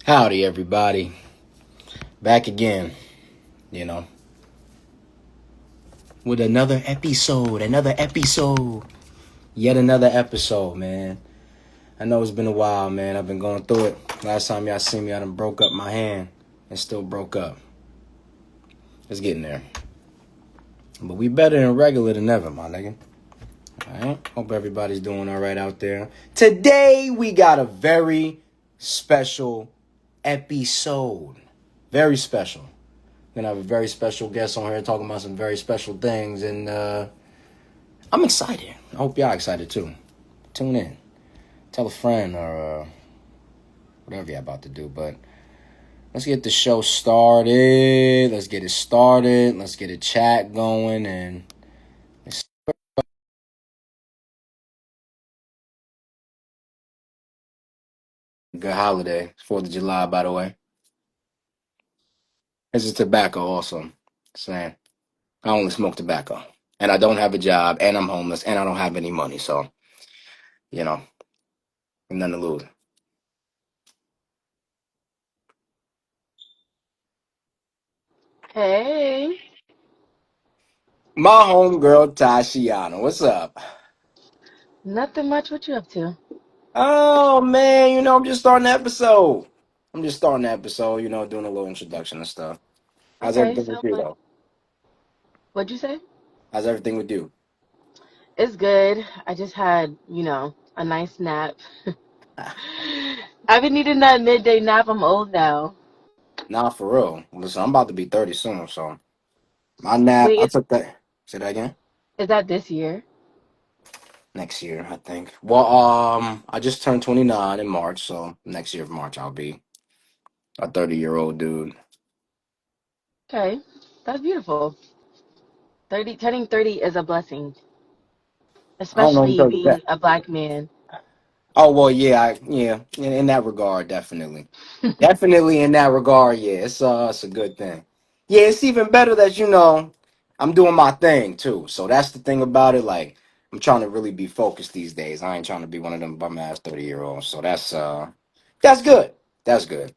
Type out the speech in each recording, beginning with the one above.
Howdy, everybody. Back again, you know, with another episode. Yet another episode, man. I know it's been a while, man. I've been going through it. Last time y'all seen me, I done broke up my hand and still broke up. It's getting there. But we better than regular than ever, my nigga. Alright? Hope everybody's doing alright out there. Today, we got a very special episode. Very special. We're gonna have a very special guest on here talking about some very special things, and I'm excited. I hope y'all excited too. Tune in, tell a friend, or whatever y'all about to do. But let's get the show started. Let's get it started. Let's get a chat going, and good holiday, 4th of July, by the way. This is tobacco, also. Saying I only smoke tobacco, and I don't have a job, and I'm homeless, and I don't have any money, so you know, nothing to lose. Hey, My homegirl Tashiana, what's up? nothing much. What you up to? Oh man, I'm just starting the episode. Doing a little introduction and stuff. How's Okay, everything with so you though? what'd you say? How's everything with you? It's good. I just had, a nice nap. I've been needing that midday nap. I'm old now. Nah, for real. Listen, I'm about to be 30 soon, so my nap, Wait, I took that. Say that again? is that this year? Next year, I think. Well, I just turned 29 in March, so next year of March I'll be a 30-year-old dude. Okay, that's beautiful. 30, turning 30 is a blessing, I don't know who especially told you being that. a black man. Oh well, yeah, yeah. In that regard, definitely. Definitely in that regard, yeah, it's a good thing. Yeah, it's even better that I'm doing my thing too. So that's the thing about it. Like I'm trying to really be focused these days. I ain't trying to be one of them bum ass 30-year-olds. So that's good. That's good.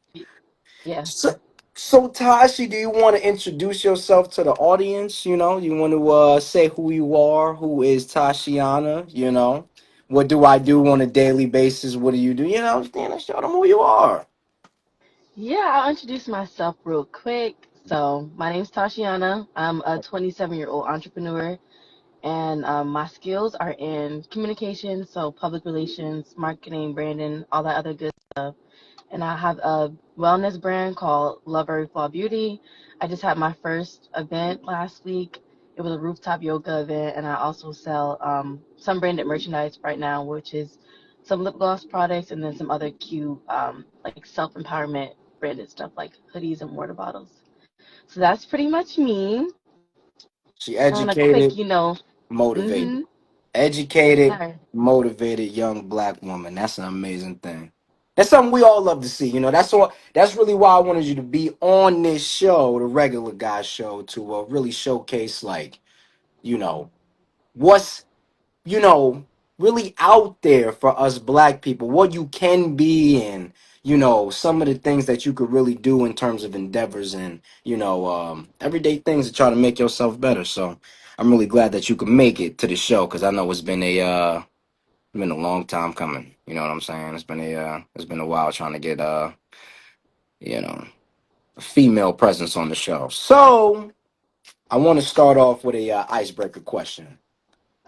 Yeah. So so Tashi, do you want to introduce yourself to the audience? You want to say who you are, who is Tashiana, What do I do on a daily basis? What do you do? Show them who you are. Yeah, I'll introduce myself real quick. So, my name's Tashiana. I'm a 27-year-old entrepreneur. And my skills are in communication, so public relations, marketing, branding, all that other good stuff. And I have a wellness brand called Love Every Flaw Beauty. I just had my first event last week. It was a rooftop yoga event, and I also sell some branded merchandise right now, which is some lip gloss products and then some other cute like self-empowerment branded stuff like hoodies and water bottles. So that's pretty much me She on a quick, educated, motivated. mm-hmm. Yes, Educated, sir. motivated young black woman. That's an amazing thing. That's something we all love to see. That's really why I wanted you to be on this show, the regular guy show, to really showcase like, you know, what's you know, really out there for us black people, what you can be and, some of the things that you could really do in terms of endeavors and, everyday things to try to make yourself better. So I'm really glad that you could make it to the show because I know it's been a long time coming. You know what I'm saying? It's been a while trying to get you know, a female presence on the show. So I want to start off with a icebreaker question.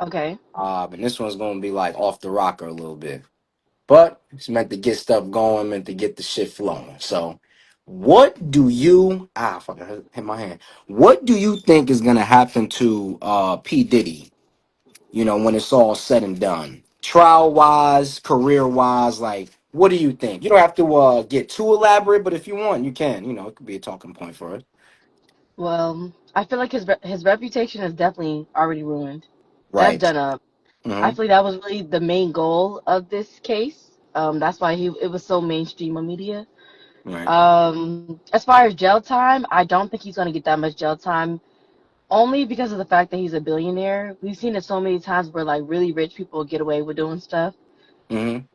Okay. And this one's gonna be like off the rocker a little bit. But it's meant to get stuff going, meant to get the shit flowing. So, what do you fuck, I hit my hand. What do you think is gonna happen to P Diddy? When it's all said and done, trial wise, career wise, like what do you think? You don't have to get too elaborate, but if you want, you can. It could be a talking point for us. Well, I feel like his reputation is definitely already ruined. That's Right. done up. I Mm-hmm. feel like that was really the main goal of this case. That's why it was so mainstream on media. Right. As far as jail time, I don't think he's gonna get that much jail time. Only because of the fact that he's a billionaire. We've seen it so many times where like really rich people get away with doing stuff. Mm-hmm.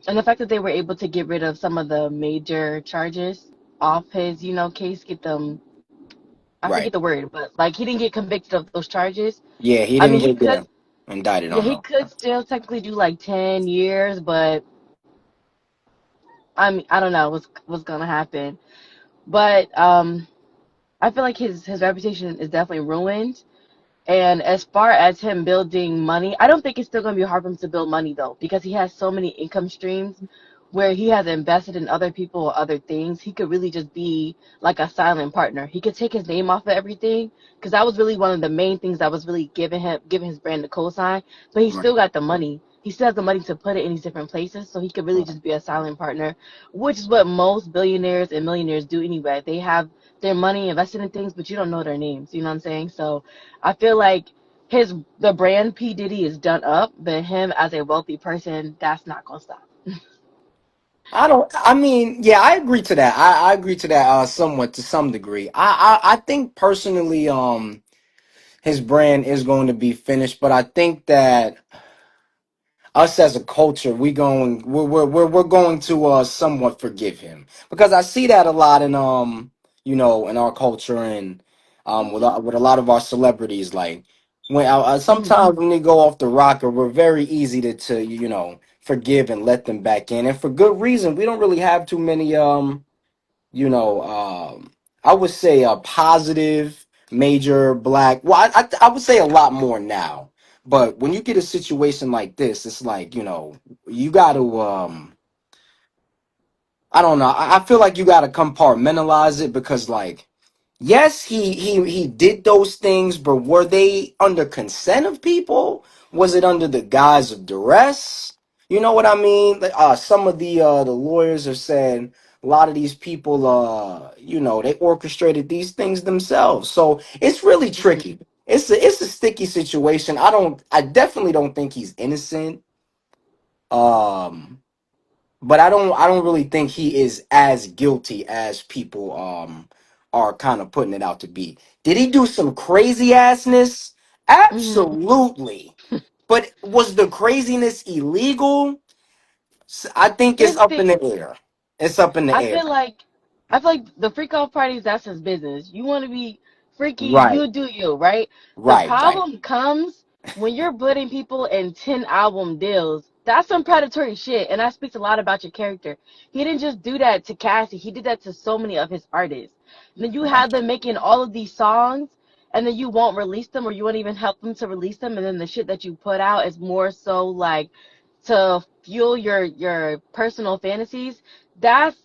And the fact that they were able to get rid of some of the major charges off his, case, get them, I forget Right. the word, but like he didn't get convicted of those charges. Yeah, he I mean, didn't he get could, indicted yeah, on he those. could still technically do like 10 years, but I mean, I don't know what's gonna happen. But I feel like his reputation is definitely ruined. And as far as him building money, I don't think it's still going to be hard for him to build money though, because he has so many income streams where he has invested in other people or other things. He could really just be like a silent partner. He could take his name off of everything, because that was really one of the main things that was really giving his brand the cosign. But he Right. still got the money. He still has the money to put it in these different places, so he could really Right. just be a silent partner, which is what most billionaires and millionaires do anyway. They have their money invested in things, but you don't know their names. You know what I'm saying? So I feel like the brand P Diddy is done up, but him as a wealthy person, that's not gonna stop. I don't. I mean, yeah, I agree to that. I agree to that somewhat to some degree. I think personally, his brand is going to be finished, but I think that us as a culture, we're going to somewhat forgive him because I see that a lot in in our culture and with a lot of our celebrities like when Hmm. sometimes when they go off the rocker, we're very easy to forgive and let them back in, and for good reason. We don't really have too many you know, I would say a positive major black. Well, I would say a lot more now. But when you get a situation like this, it's like you got to I don't know. I feel like you got to compartmentalize it because like yes, he did those things, but were they under consent of people? Was it under the guise of duress? You know what I mean? Like, some of the lawyers have said a lot of these people, they orchestrated these things themselves. So it's really Hmm. tricky. It's a sticky situation. I definitely don't think he's innocent. Um, but I don't really think he is as guilty as people are kind of putting it out to be. Did he do some crazy assness? Hmm. Absolutely. But was the craziness illegal? I think it's Here's the up in thing. the air. It's up in the I air. feel like I feel like the freak off parties, that's his business. You want to be freaky, Right. you do you, right? The Right, right. problem comes when you're putting people in 10 album deals. That's some predatory shit, and that speaks a lot about your character. He didn't just do that to Cassie, he did that to so many of his artists. And then you Right. have them making all of these songs, and then you won't release them, or you won't even help them to release them, and then the shit that you put out is more so like to fuel your personal fantasies. That's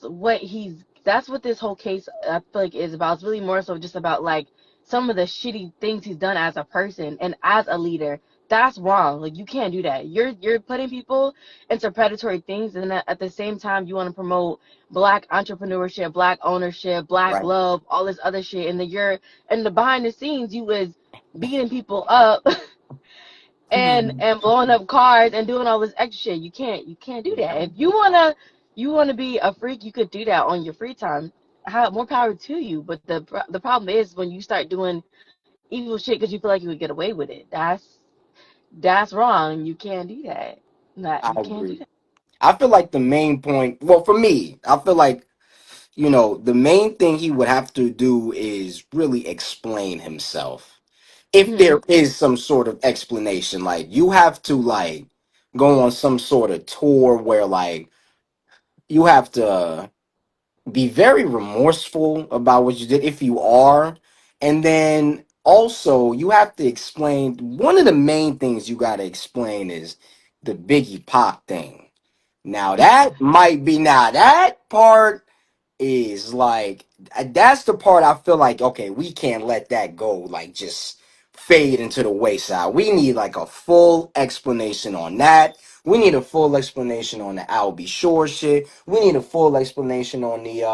what this whole case, I feel like, is about. It's really more so just about like some of the shitty things he's done as a person and as a leader. That's wrong. Like, you can't do that. You're putting people into predatory things, and at the same time you want to promote black entrepreneurship, black ownership, black Right. love, all this other shit, and then you're in the behind the scenes you was beating people up and blowing up cars and doing all this extra shit. You can't do that. If you wanna be a freak, you could do that on your free time. More power to you. But the problem is when you start doing evil shit because you feel like you would get away with it. That's wrong. You can't do that. Not I you can't do agree. that. I feel like the main point, well, for me, I feel like the main thing he would have to do is really explain himself. If Hmm. there is some sort of explanation, like you have to like go on some sort of tour where like you have to be very remorseful about what you did if you are. And then also you have to explain one of the main things you got to explain is the Biggie Pop thing. Now that part is like that's the part I feel like okay, we can't let that go like just fade into the wayside. We need like a full explanation on that. We need a full explanation on the Al B. Shore shit. We need a full explanation on the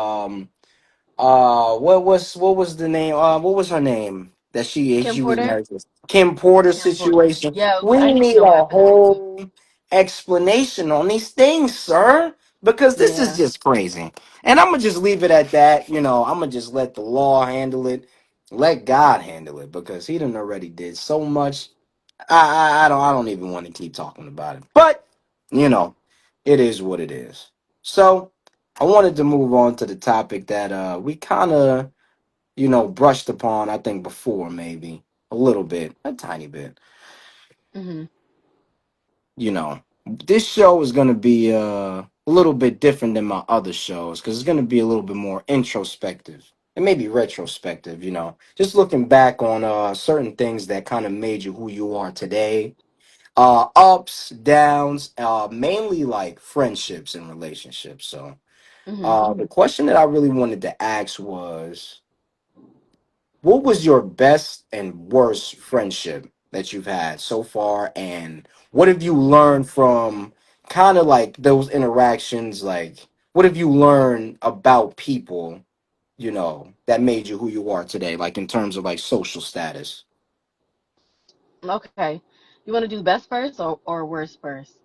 what was the name what was her name that Kim she was Porter. married to, Kim Porter Kim Porter. situation. Yeah, I We need to need know what a happened to her too. whole explanation on these things, sir, because this is Yeah. just crazy. And I'm gonna just leave it at that. I'm gonna just let the law handle it, let God handle it, because he done already did so much. I don't even want to keep talking about it, but you know. it is what it is. So I wanted to move on to the topic that we kind of, brushed upon, I think before, maybe a little bit, a tiny bit. Hmm. you know, this show is going to be a little bit different than my other shows because it's going to be a little bit more introspective and maybe retrospective, just looking back on certain things that kind of made you who you are today. Ups, downs, mainly like friendships and relationships. So, Hmm. the question that I really wanted to ask was, what was your best and worst friendship that you've had so far, and what have you learned from kind of like those interactions? Like, what have you learned about people, that made you who you are today, like in terms of like social status? Okay. You want to do best first or worst first?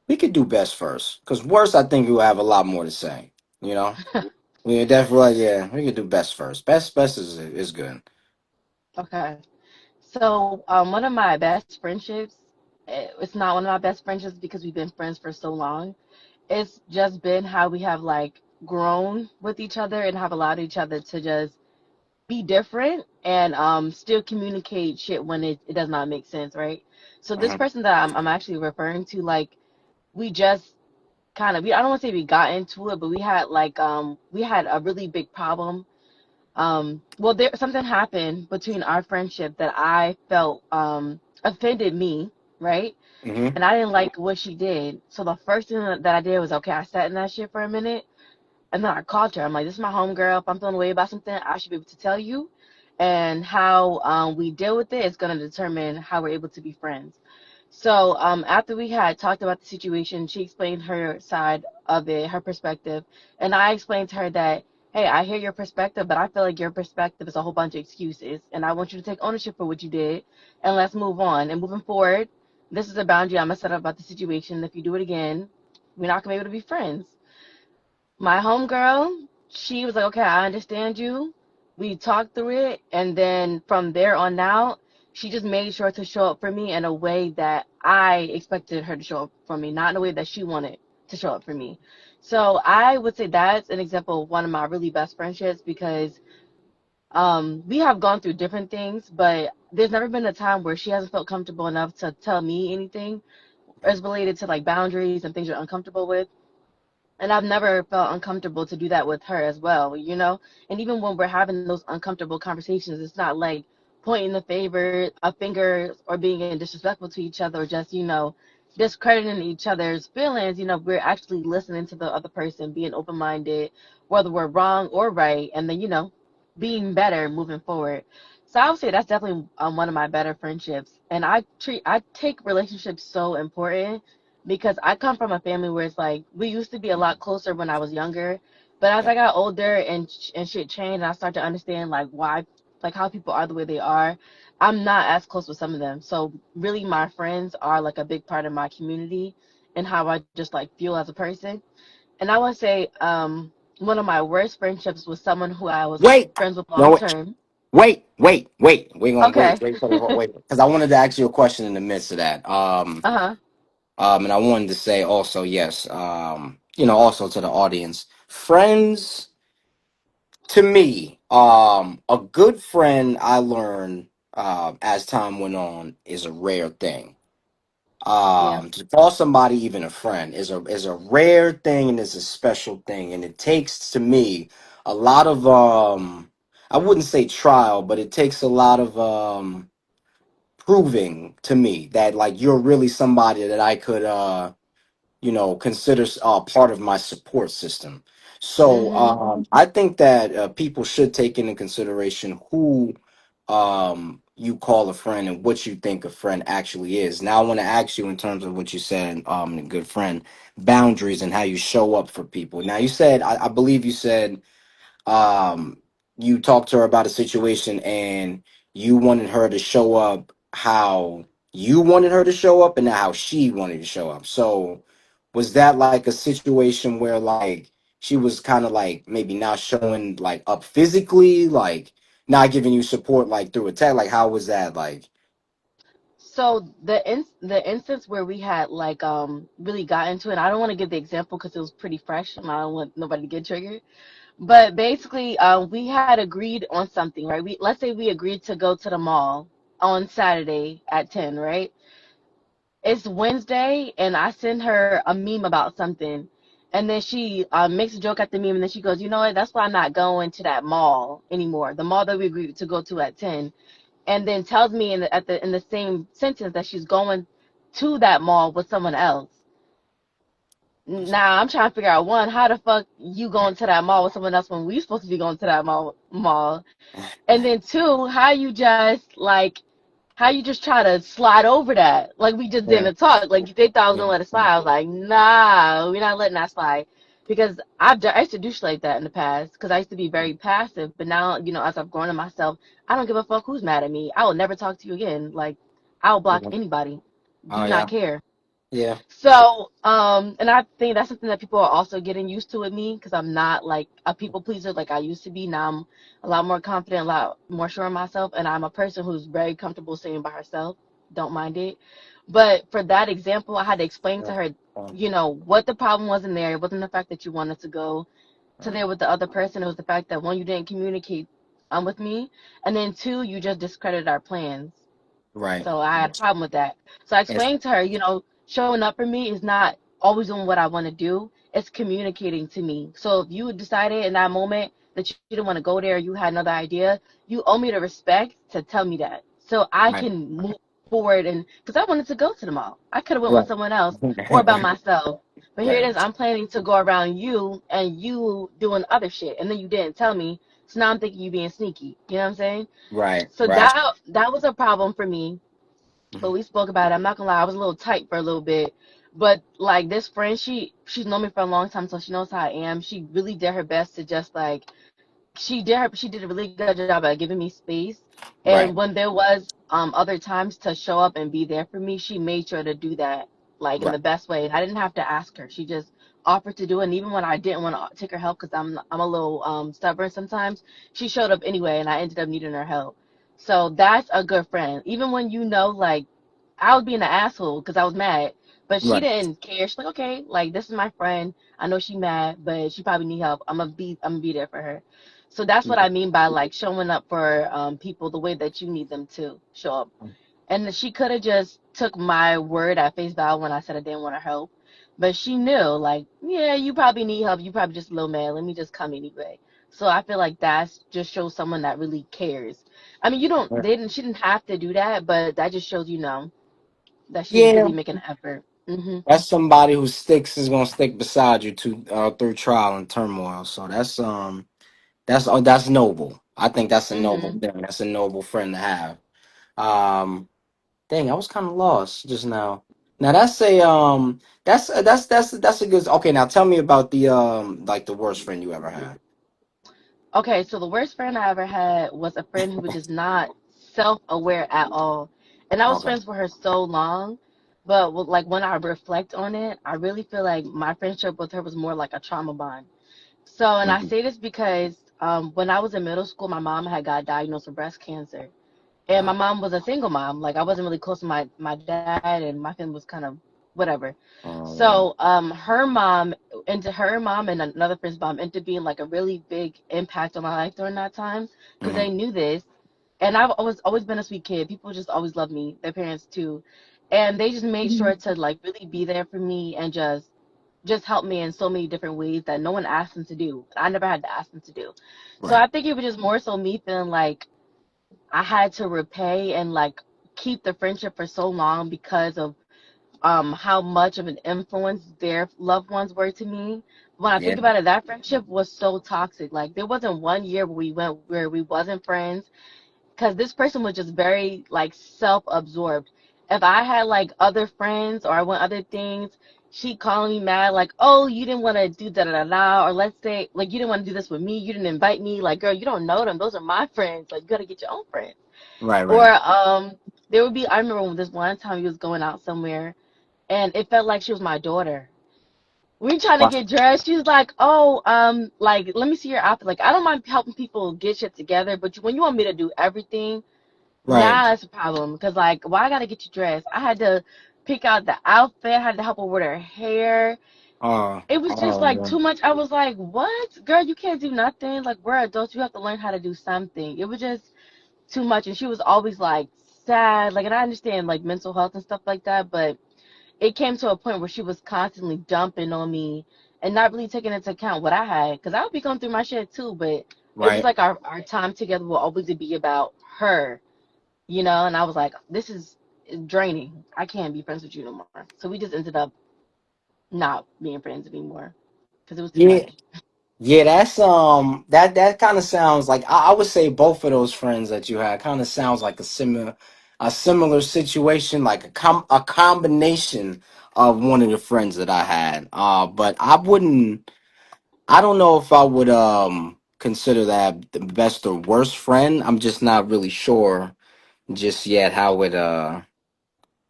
We could do best first, because worst, I think you have a lot more to say. You know, we definitely, yeah, we could do best first. Best is good. Okay. So, one of my best friendships, it's not one of my best friendships because we've been friends for so long. It's just been how we have like grown with each other and have allowed each other to just be different and still communicate shit when it does not make sense, right? So this Hmm. person that I'm actually referring to, like, we just kind of, I don't want to say we got into it, but we had a really big problem. Well, there something happened between our friendship that I felt offended me, right? Hmm. And I didn't like what she did. So the first thing that I did was, okay, I sat in that shit for a minute, and then I called her. I'm like, this is my homegirl. If I'm feeling away about something, I should be able to tell you. And how we deal with it is going to determine how we're able to be friends. So after we had talked about the situation, she explained her side of it, her perspective. And I explained to her that, hey, I hear your perspective, but I feel like your perspective is a whole bunch of excuses. And I want you to take ownership for what you did. And let's move on. And moving forward, this is a boundary I'm going to set up about the situation. If you do it again, we're not going to be able to be friends. My homegirl, she was like, okay, I understand you. We talked through it. And then from there on out, she just made sure to show up for me in a way that I expected her to show up for me, not in a way that she wanted to show up for me. So I would say that's an example of one of my really best friendships because we have gone through different things, but there's never been a time where she hasn't felt comfortable enough to tell me anything as related to like boundaries and things you're uncomfortable with. And I've never felt uncomfortable to do that with her as well, you know? And even when we're having those uncomfortable conversations, it's not like pointing a finger or being disrespectful to each other or just, discrediting each other's feelings. We're actually listening to the other person, being open minded, whether we're wrong or right, and then, being better moving forward. So I would say that's definitely one of my better friendships. And I take relationships so important because I come from a family where it's like we used to be a lot closer when I was younger, but as Yeah. I got older and shit changed, and I start to understand like why, like how people are the way they are, I'm not as close with some of them. So really, my friends are like a big part of my community and how I just like feel as a person. And I would say one of my worst friendships was someone who I was Wait. friends with long No. term. Wait. We're gonna Okay. wait for the wait because I wanted to ask you a question in the midst of that. Uh-huh. And I wanted to say also yes. Also to the audience, friends to me, a good friend I learned as time went on is a rare thing. Yeah. To call somebody even a friend is a rare thing and is a special thing, and it takes to me a lot of I wouldn't say trial, but it takes a lot of proving to me that like you're really somebody that I could consider part of my support system. So Mhm. I think that people should take into consideration who you call a friend and what you think a friend actually is. Now, I want to ask you in terms of what you said, a good friend, boundaries and how you show up for people. Now, you said, I believe you said um you talked to her about a situation and you wanted her to show up how you wanted her to show up and not how she wanted to show up. So was that like a situation where like she was kind of like maybe not showing like up physically, like not giving you support like through a text? Like how was that like? So the instance where we had like really got into it, I don't want to give the example because it was pretty fresh and I don't want nobody to get triggered. But basically, we had agreed on something, right? We let's say we agreed to go to the mall on Saturday at 10, right? It's Wednesday, and I send her a meme about something, and then she makes a joke at the meme, and then she goes, "You know what? That's why I'm not going to that mall anymore. The mall that we agreed to go to at 10." And then tells me in the same sentence that she's going to that mall with someone else. Now I'm trying to figure out one, how the fuck you going to that mall with someone else when we supposed to be going to that mall? And then two, how you just try to slide over that? Like we just Yeah. didn't talk. Like they thought I was Yeah. gonna let it slide. I was like, nah, we're not letting that slide. Because I used to do shit like that in the past. Because I used to be very passive. But now, as I've grown to myself, I don't give a fuck who's mad at me. I will never talk to you again. Like I'll block Yeah. anybody. Oh Do not yeah. care. Yeah. So, and I think that's something that people are also getting used to with me because I'm not like a people pleaser like I used to be. Now I'm a lot more confident, a lot more sure of myself, and I'm a person who's very comfortable staying by herself. Don't mind it. But for that example, I had to explain to Yeah. her, what the problem was in there. It wasn't the fact that you wanted to go to there with the other person. It was the fact that one, you didn't communicate with me, and then two, you just discredited our plans. Right. So I had a problem with that. So I It's explained to her, showing up for me is not always doing what I want to do. It's communicating to me. So if you decided in that moment that you didn't want to go there, you had another idea, you owe me the respect to tell me that. So I right. can move forward and because I wanted to go to the mall. I could have went with Right. someone else or by myself. But here it Right. is, I'm planning to go around you and you doing other shit. And then you didn't tell me. So now I'm thinking you being sneaky. You know what I'm saying? Right. So Right. that was a problem for me, but we spoke about it. I'm not gonna lie, I was a little tight for a little bit. But like this friend, she's known me for a long time, so she knows how I am. She really did her best to just like she did a really good job at giving me space. And Right. when there was other times to show up and be there for me, she made sure to do that like in Right. the best way. And I didn't have to ask her. She just offered to do it. And even when I didn't want to take her help because I'm a little stubborn sometimes, she showed up anyway, and I ended up needing her help. So that's a good friend. Even when like I was being an asshole because I was mad, but she Right. didn't care. She's like, okay, like this is my friend. I know she mad, but she probably need help. I'm gonna be there for her. So that's what I mean by like showing up for people the way that you need them to show up. And she could have just took my word at face value when I said I didn't want to help, but she knew like, yeah, you probably need help. You probably just a little mad. Let me just come anyway. So I feel like that's just shows someone that really cares. I mean, you don't, Right. they didn't, she didn't have to do that, but that just shows that she's Yeah. really making an effort. That's somebody who sticks is gonna stick beside you through trial and turmoil. So that's noble. I think that's a noble Mhm. thing. That's a noble friend to have. Um, Dang, I was kind of lost just now. Now that's a good. Okay, now tell me about the like the worst friend you ever had. Okay, so the worst friend I ever had was a friend who was just not self-aware at all. And I was Okay. friends with her so long, but like when I reflect on it, I really feel like my friendship with her was more like a trauma bond. So, and I Hmm. say this because when I was in middle school, my mom had got diagnosed with breast cancer. And my mom was a single mom. Like I wasn't really close to my dad, and my family was kind of whatever. Um, So her mom and another friend's mom ended up being like a really big impact on my life during that time because mhm. they knew this. And I've always been a sweet kid. People just always loved me, their parents too. And they just made sure to like really be there for me and just help me in so many different ways that no one asked them to do. I never had to ask them to do. So Right. I think it was just more so me feeling like I had to repay and like keep the friendship for so long because of how much of an influence their loved ones were to me. When I Yeah. think about it, that friendship was so toxic. Like there wasn't one year where we went where we wasn't friends because this person was just very like self-absorbed. If I had like other friends or I want other things, she calling me mad like, "Oh, you didn't want to do da da da da," or let's say like you didn't want to do this with me, you didn't invite me. Like, girl, you don't know them. Those are my friends. Like, you gotta get your own friends. Right. Or Right. there would be. I remember when this one time we was going out somewhere, and it felt like she was my daughter. We trying to Wow. get dressed. She's like, "Oh, like let me see your outfit." Like, I don't mind helping people get shit together, but when you want me to do everything, Right. Now it's a problem because, like, why I gotta get you dressed? I had to pick out the outfit, I had to help her with her hair. It was just like Oh, too much. I was like, what? Girl, you can't do nothing. Like, we're adults, you have to learn how to do something. It was just too much. And she was always like sad. Like, and I understand like mental health and stuff like that, but it came to a point where she was constantly dumping on me and not really taking into account what I had. Because I would be going through my shit too, but it was right. like our time together will always be about her, you know? And I was like, this is draining. I can't be friends with you no more. So we just ended up not being friends anymore because it was too Yeah. much. Yeah, that kind of sounds like I would say both of those friends that you had kind of sounds like a similar situation, like a combination of one of the friends that I had. But I don't know if I would consider that the best or worst friend. I'm just not really sure just yet how it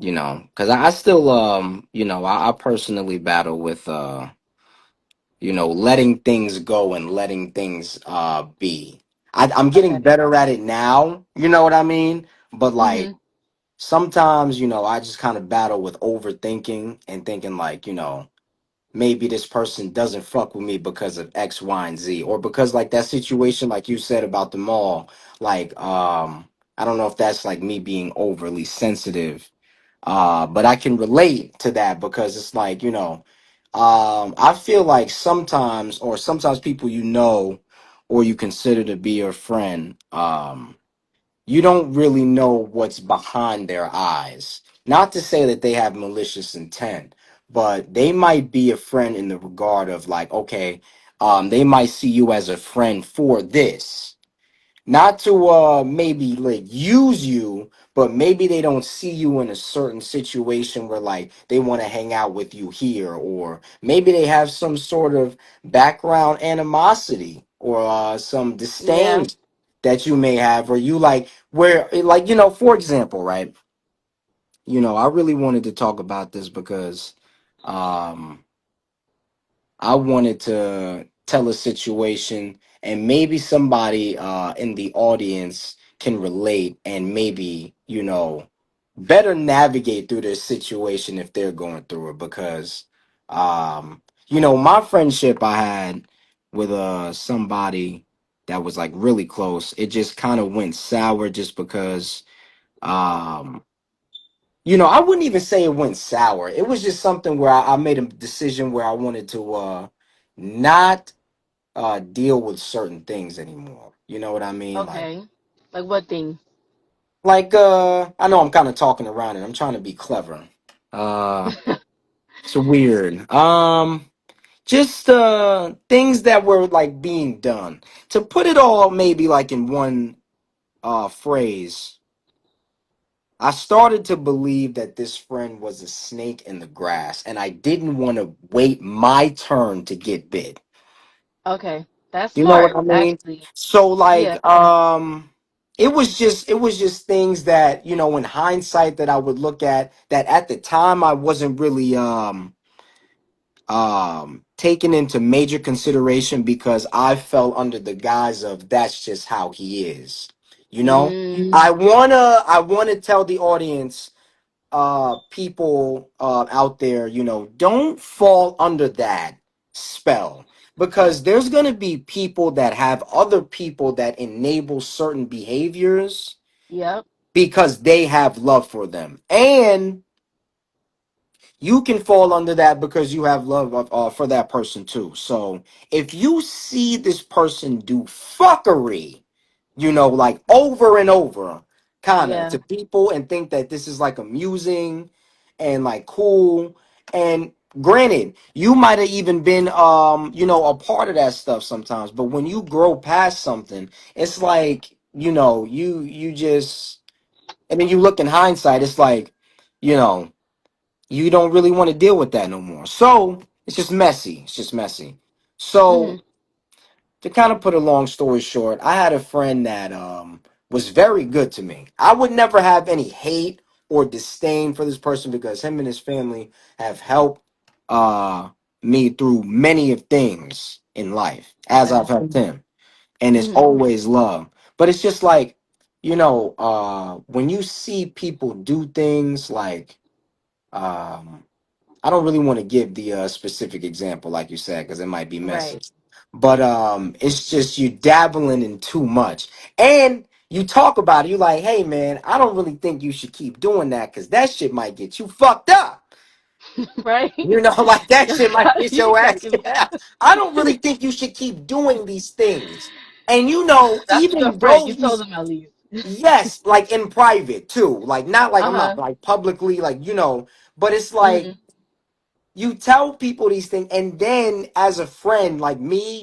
because I still I personally battle with letting things go and letting things be. I'm getting Okay. better at it now, you know what I mean? But like Mhm. sometimes, I just kind of battle with overthinking and thinking like, maybe this person doesn't fuck with me because of X, Y, and Z. Or because like that situation like you said about the mall, like I don't know if that's like me being overly sensitive, but I can relate to that because it's like, I feel like sometimes people or you consider to be your friend, you don't really know what's behind their eyes. Not to say that they have malicious intent, but they might be a friend in the regard of like, okay, they might see you as a friend for this, not to maybe like use you, but maybe they don't see you in a certain situation where like they want to hang out with you here, or maybe they have some sort of background animosity or some Yeah. disdain that you may have, or you like where like for example, right, I really wanted to talk about this because um I wanted to tell a situation, and maybe somebody in the audience can relate and maybe, better navigate through this situation if they're going through it. Because, my friendship I had with somebody that was like really close, it just kind of went sour just because, um, I wouldn't even say it went sour. It was just something where I made a decision where I wanted to not deal with certain things anymore. You know what I mean? Okay. Like what thing? I know I'm kind of talking around it. I'm trying to be clever. Uh it's weird. Just things that were like being done. To put it all maybe like in one phrase, I started to believe that this friend was a snake in the grass, and I didn't want to wait my turn to get bit. Okay. That's You know what smart, I mean? actually. So Yeah. like it was just things that, in hindsight that I would look at that at the time I wasn't really taken into major consideration because I fell under the guise of that's just how he is. You know? Mm, I wanna tell the audience, people out there, don't fall under that spell, because there's going to be people that have other people that enable certain behaviors yep. because they have love for them, and you can fall under that because you have love for that person too. So if you see this person do fuckery, like over and over, kind of Yeah. to people, and think that this is like amusing and like cool. And granted, you might have even been, a part of that stuff sometimes. But when you grow past something, it's like, you just, and then you look in hindsight, it's like, you know, you don't really want to deal with that no more. So it's just messy. It's just messy. So Mhm. to kind of put a long story short, I had a friend that was very good to me. I would never have any hate or disdain for this person because him and his family have helped uh me through many of things in life as Okay. I've helped him. And it's Mhm. always love. But it's just like when you see people do things like, um, I don't really want to give the specific example, like you said, because it might be messy. Right. But it's just you dabbling in too much, and you talk about it. You like, hey man, I don't really think you should keep doing that because that shit might get you fucked up. Right. Like that shit might get You your gotta ass. give me. I don't really think you should keep doing these things. And That's to your even friend. though You told he's them at least. yes, like in private too, like not like Uh I'm not huh. like publicly, like but it's like Mhm. you tell people these things, and then as a friend like me,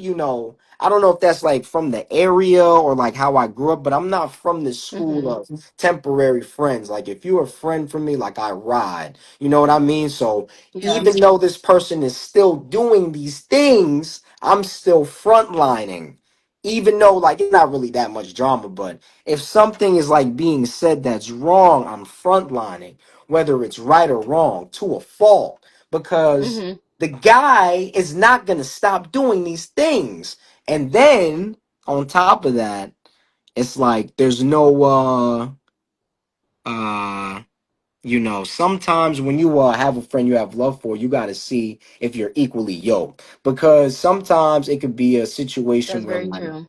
I don't know if that's like from the area or like how I grew up, but I'm not from the school Mhm. of temporary friends. Like if you're a friend for me, like I ride, you know what I mean? So Yeah. even though this person is still doing these things, I'm still frontlining, even though like it's not really that much drama. But if something is like being said that's wrong, I'm frontlining, whether it's right or wrong, to a fault, because Mhm. the guy is not going to stop doing these things. And then on top of that, it's like there's no uh sometimes when you have a friend you have love for, you got to see if you're equally yoked, because sometimes it could be a situation That's where very like true.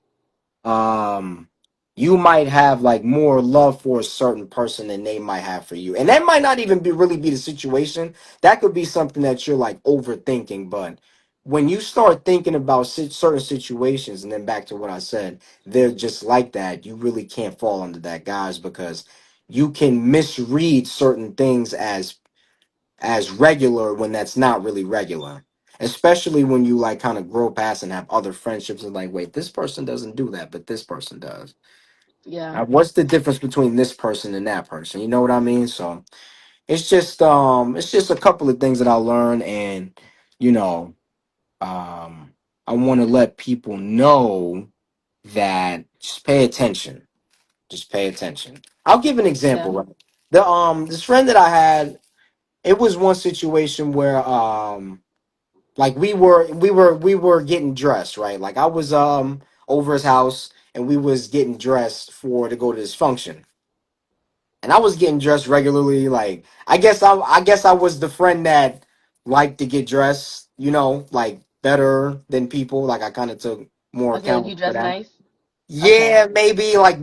um you might have like more love for a certain person than they might have for you, and that might not even be really be the situation. That could be something that you're like overthinking. But when you start thinking about certain situations, and then back to what I said, they're just like that, you really can't fall under that, guys, because you can misread certain things as regular when that's not really regular, especially when you like kind of grow past and have other friendships and like, wait, this person doesn't do that, but this person does. Yeah. What's the difference between this person and that person? You know what I mean? So it's just a couple of things that I learned. And you know I want to let people know that just pay attention. Just pay attention. I'll give an example, Yeah. right? This friend that I had, it was one situation where like we were getting dressed, right? Like I was over his house, and we was getting dressed for to go to this function. And I was getting dressed regularly. Like I guess I was the friend that liked to get dressed, like better than people. Like I kind of took more Okay, like account you for dress that. nice. Okay. Yeah, maybe like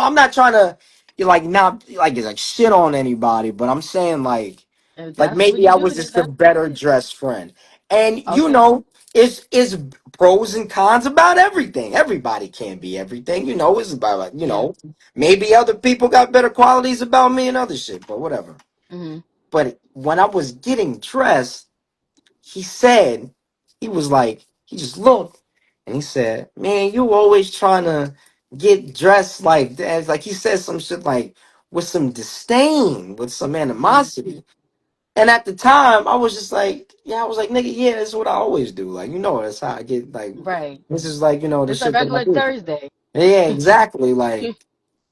I'm not trying to like not like shit on anybody, but I'm saying If like that's what maybe you I do, was then just a that's better it. dressed friend. And Okay. it's pros and cons about everything. Everybody can't be everything, it's about like, Yeah. maybe other people got better qualities about me and other shit, but whatever. Mhm. But when I was getting dressed, he said, he was like, he just looked and he said, man, you always trying to get dressed like that. Like he said some shit like with some disdain, with some Mhm. animosity. And at the time, I was just like, yeah, I was like, nigga, yeah, this is what I always do. Like, that's how I get, like, Right. this is like, the It's a shit that I regular do. Thursday. Yeah, exactly. Like,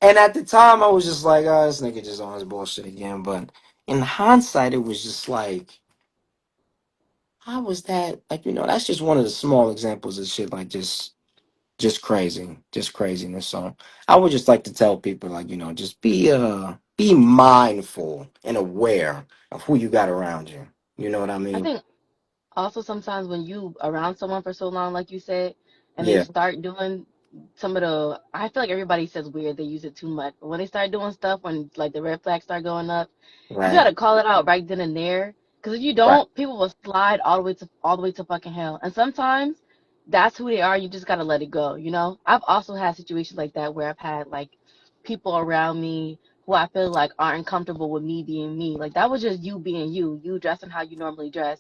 and at the time, I was just like, oh, this nigga just on his bullshit again. But in hindsight, it was just like, how was that? Like, that's just one of the small examples of shit, like, just crazy, just craziness. So I would just like to tell people, like, just be mindful and aware of who you got around you. You know what I I mean? think also sometimes when you around someone for so long, like you said, and they Yeah, start doing some of the, I feel like everybody says weird, they use it too much. But when they start doing stuff, when like the red flags start going up, you right, gotta call it out right then and there. Because if you right, don't, people will slide all the way to fucking hell. And sometimes that's who they are. You just gotta let it go. You know. I've also had situations like that where I've had like people around me who I feel like aren't comfortable with me being me. Like that was just you being you, you dressing how you normally dress,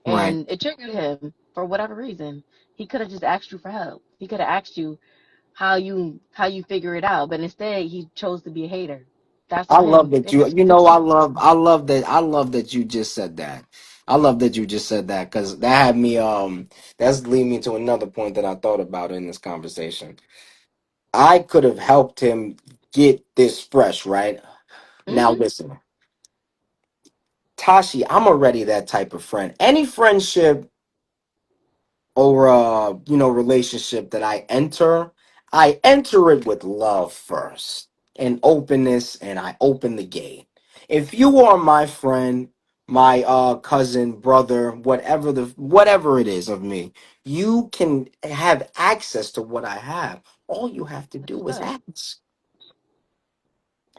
right. and it triggered him for whatever reason. He could have just asked you for help. He could have asked you how you figure it out, but instead he chose to be a hater. That's I on love him. that It is what it is. I love that you just said that. I love that you just said that because that had me, that's lead me to another point that I thought about in this conversation. I could have helped him get this fresh, right? Now Mhm. listen, Tashi, I'm already that type of friend. Any friendship or relationship that I enter it with love first. and openness, and I open the gate. If you are my friend, my cousin, brother, whatever it is of me, you can have access to what I have. All you have to That's do is what's up. ask.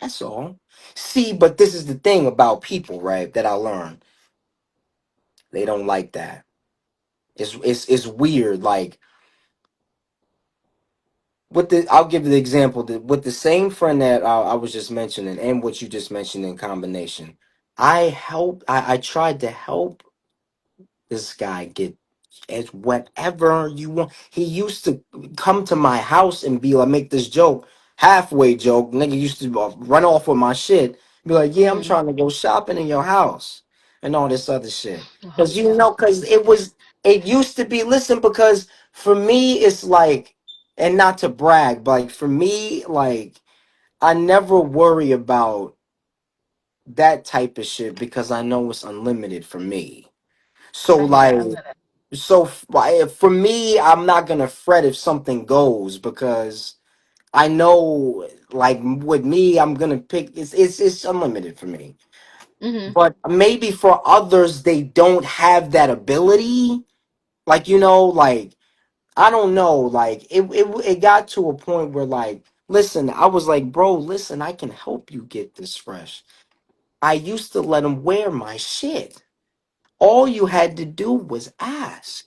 That's all. See, but this is the thing about people, right? That I learned. They don't like that. It's weird. Like with the, I'll give you the example that with the same friend that I was just mentioning, and what you just mentioned in combination. I tried to help this guy get as whatever you want. He used to come to my house and be like, make this joke, halfway joke. Nigga used to run off with my shit. Be like, yeah, I'm Mhm. trying to go shopping in your house and all this other shit. Oh God. Cause it used to be, listen, because for me, it's like, and not to brag, but like for me, like, I never worry about that type of shit because I know it's unlimited for me. So I hear that. like, I love that. for me, I'm not gonna fret if something goes because I know, like with me, I'm gonna pick. It's unlimited for me. Mhm. But maybe for others, they don't have that ability. Like like I don't know. Like it got to a point where like, listen, I was like, bro, listen, I can help you get this fresh. I used to let them wear my shit. All you had to do was ask.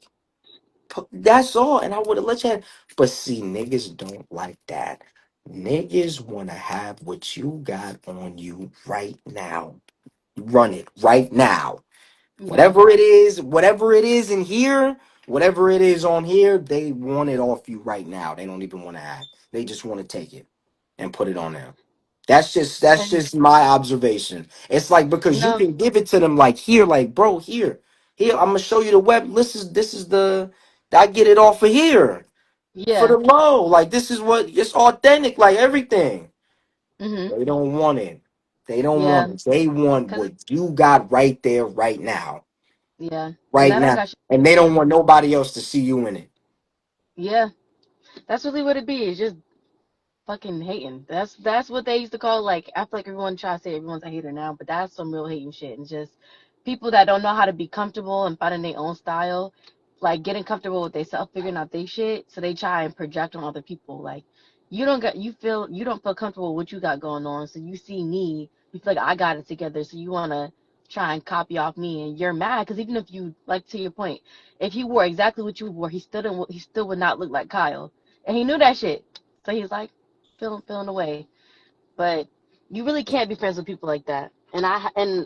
That's all, and I would have let you have. But see, niggas don't like that. Niggas want to have what you got on you right now. Run it right now. Yeah. Whatever it is in here, whatever it is on here, they want it off you right now. They don't even want to act. They just want to take it and put it on them. That's And just my observation. It's like because you no. can give it to them like here, like bro, here. I'm gonna show you the web. This is the I get it off of here for Yeah. the low. Like this is what it's authentic. Like everything. Mhm. They don't want it. They don't Yeah. want it. They want Cause what you got right there, right now, yeah, and right that don't now, got shit and to they do don't with want nobody else to see you in it. yeah. That's really what it be. It's just fucking hating. That's what they used to call like. I feel like everyone try to say everyone's a hater now, but that's some real hating shit. And just people that don't know how to be comfortable and finding their own style, like getting comfortable with themselves, figuring out their shit, so they try and project on other people. Like you don't feel comfortable with what you got going on, so you see me, you feel like I got it together, so you wanna try and copy off me, and you're mad because even if you like to your point, if he wore exactly what you wore, he still would not look like Kyle, and he knew that shit. So he's like feeling away. But you really can't be friends with people like that. And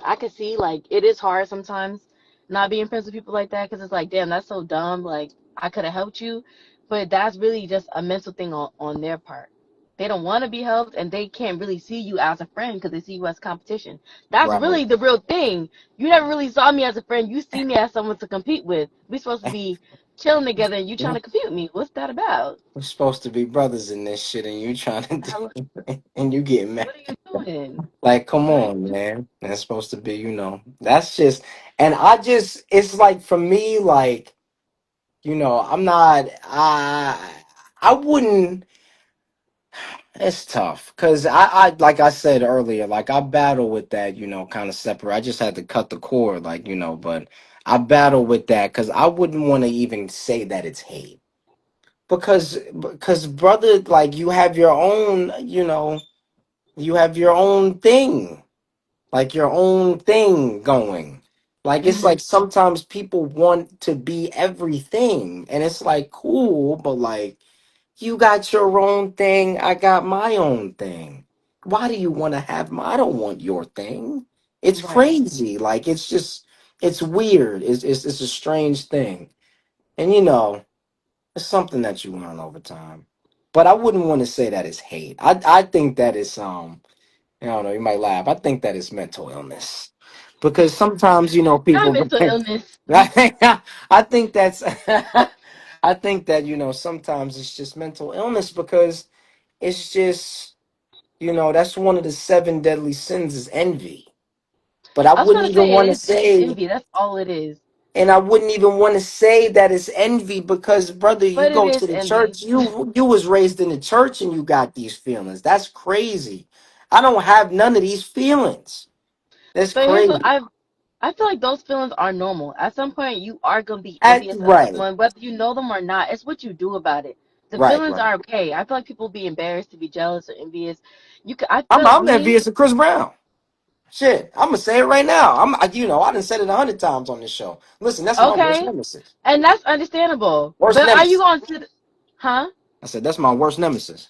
I can see like it is hard sometimes not being friends with people like that because it's like, damn, that's so dumb. Like I could have helped you, but that's really just a mental thing on their part. They don't want to be helped, and they can't really see you as a friend because they see you as competition. That's Right. really the real thing. You never really saw me as a friend. You see me as someone to compete with. We supposed to be chilling together, and you trying to compete with me. What's that about? We're supposed to be brothers in this shit, and you trying to Hello, do, and you getting mad. what are you doing? Like, come Like, on, man. That's supposed to be, that's just, and it's like for me, like, I'm not, I wouldn't, it's tough. Cause like I said earlier, like I battle with that, kind of separate. I just had to cut the cord, like, but I battle with that cause I wouldn't want to even say that it's hate. Because brother, like you have your own thing, like your own thing going. Like it's mhm, like sometimes people want to be everything, and it's like cool, but like you got your own thing, I got my own thing. Why do you want to have my? I don't want your thing. It's right. crazy. Like it's just it's weird. It's a strange thing, and it's something that you learn over time. But I wouldn't want to say that it's hate. I think that it's I don't know, you might laugh. I think that it's mental illness. Because sometimes, Not people mental illness. I think that's I think that, sometimes it's just mental illness because it's just, that's one of the seven deadly sins is envy. But I I was wouldn't gonna even say want to it's say envy. That's all it is. And I wouldn't even want to say that it's envy because, brother, you But it go to is the envy. church. You was raised in the church and you got these feelings. That's crazy. I don't have none of these feelings. That's So here's what crazy. I feel like those feelings are normal. At some point, you are gonna be At, envious of right, someone, whether you know them or not. It's what you do about it. The right, feelings right. are okay. I feel like people be embarrassed to be jealous or envious. I I'm feel I'm me. envious of Chris Brown. Shit, I'm gonna say it right now. I done said it 100 times on this show. Listen, that's my worst Okay, nemesis. and that's understandable. Worst But are you nemesis. going to sit, huh? I said that's my worst nemesis.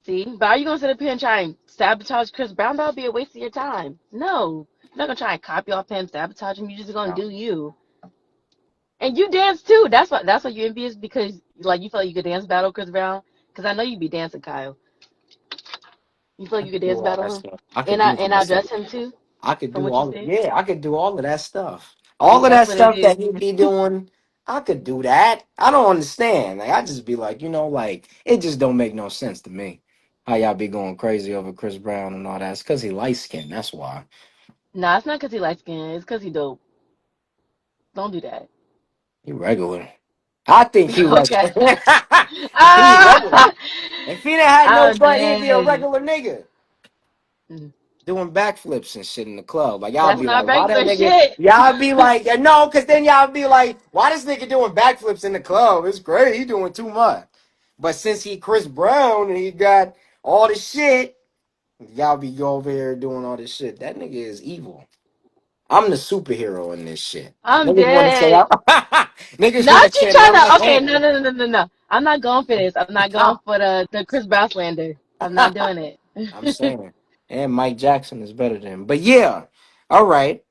See, but are you going to sit up here and try and sabotage Chris Brown? That would be a waste of your time. No, you're not gonna try and copy off him, sabotage him. You're just gonna No. do you. And you dance too. That's why you envious because like you feel like you could dance battle Chris Brown. Because I know you be dancing, Kyle. You feel I like you could could do dance all battle that him, stuff. I could and do I all that. dress him too. I could From do what you all. say, Yeah, I could do all of that stuff. see, All of that's that what it stuff that is. he be doing, I could do that. I don't understand. Like I just be like, like it just don't make no sense to me. How y'all be going crazy over Chris Brown and all that? It's because he light skinned. That's why. Nah, it's not because he light skin. It's because he dope. Don't do that. He regular. I think he Okay. regular. He regular. Ah, If he didn't have no I'm butt, he'd be a dead. regular nigga Mm. doing backflips and shit in the club. Like y'all That's be not like, why that regular nigga? shit. Y'all be like, yeah, no, because then y'all be like, why this nigga doing backflips in the club? It's great. He doing too much. But since he Chris Brown and he got all this shit, y'all be over here doing all this shit. That nigga is evil. I'm the superhero in this shit. I'm Niggas want to say, dead. niggas want to Not you say that trying I'm to. the Okay, ant. no, no, no, no, no, no. I'm not going for this. I'm not going for the Chris Brown slander. I'm not doing I'm it. saying, and Mike Jackson is better than him. But yeah, all right.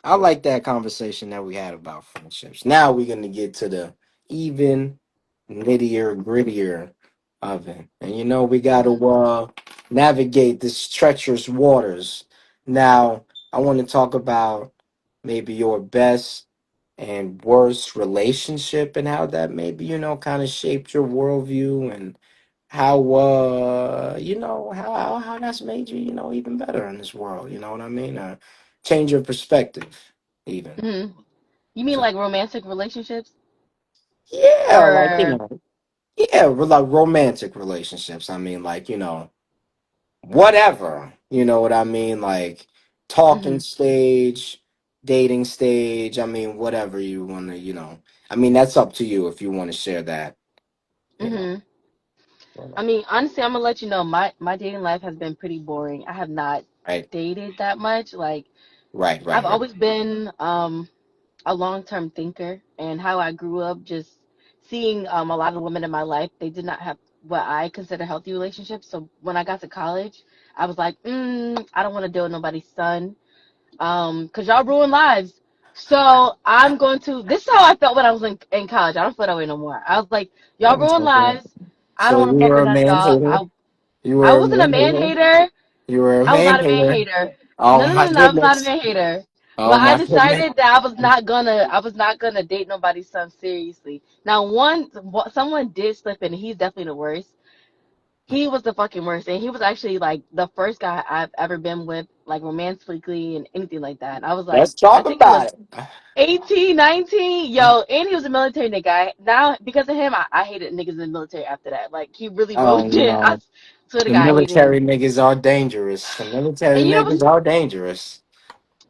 I like that conversation that we had about friendships. Now we're gonna get to the even nittier, grittier of it. And we gotta Mhm. navigate this treacherous waters. Now, I want to talk about maybe your best and worst relationship and how that maybe, kind of shaped your worldview and how how that's made you, even better in this world, you know what I mean? Change your perspective even. Mhm. You mean So like romantic relationships yeah, like or? yeah, like romantic relationships. I mean, like, whatever. You know what I mean? Like talking Mhm. stage, dating stage. I mean, whatever you want to, I mean, that's up to you if you want to share that, you know. Mhm. you I know. mean, honestly, I'm gonna let you know my dating life has been pretty boring. I have not Right, dated that much. Like right, I've right, right. always been a long-term thinker, and how I grew up just seeing a lot of the women in my life, they did not have what I consider healthy relationships. So when I got to college, I was like, I don't want to deal with nobody's son, cause y'all ruin lives. So I'm going to. This is how I felt when I was in college. I don't feel that way no more. I was like, y'all I'm ruin talking. lives. I don't So want to you fuck were with a none of man y'all. hater. You I were a wasn't a man man hater. hater. You were a I was man not a man hater. hater. Oh No, no, my no, no. I was not a goodness. man hater. Oh But I my goodness. decided that I was not gonna date nobody's son seriously. Now, someone did slip in. He's definitely the worst. He was the fucking worst, and he was actually like the first guy I've ever been with, like romantically and anything like that. I was like, Let's I talk think I was about it. 18, 19. Yo, and he was a military nigga. Now, because of him, I hated niggas in the military after that. Like, he really Oh ruined it. I no. swear to The God, I hated him. military niggas are dangerous. The military And you know what's niggas are dangerous.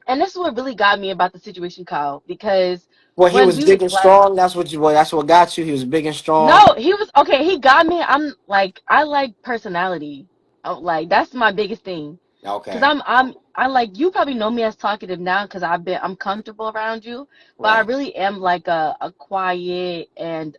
and this is what really got me about the situation, Kyle, because Well, he when was we was big and like, strong. That's what got you. He was big and strong. no, he was okay. He got me. I'm like, I like personality. Like that's my biggest thing. Cause Okay. I like you probably know me as talkative now because I'm comfortable around you, but I Right. really am like a quiet and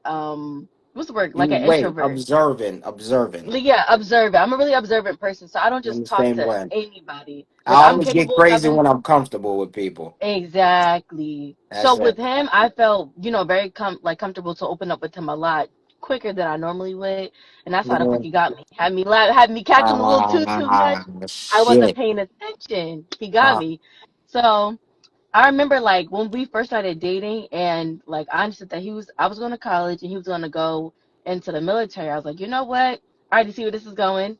what's the word, You like an wait, introvert. observant. Like, yeah, observant. I'm a really observant person, so I don't I'm just the talk same to way. anybody. Like I I'm only get capable of crazy having. when I'm comfortable with people. Exactly. So That's with it. him, I felt, very comfortable to open up with him a lot quicker than I normally would, and that's how the fuck Yeah. he got me. Had me catching a little too much. I wasn't Shit. paying attention. He got Uh, me. So I remember like when we first started dating, and like I understood that I was going to college and he was going to go into the military. I was like, you know what? I already see where this is going.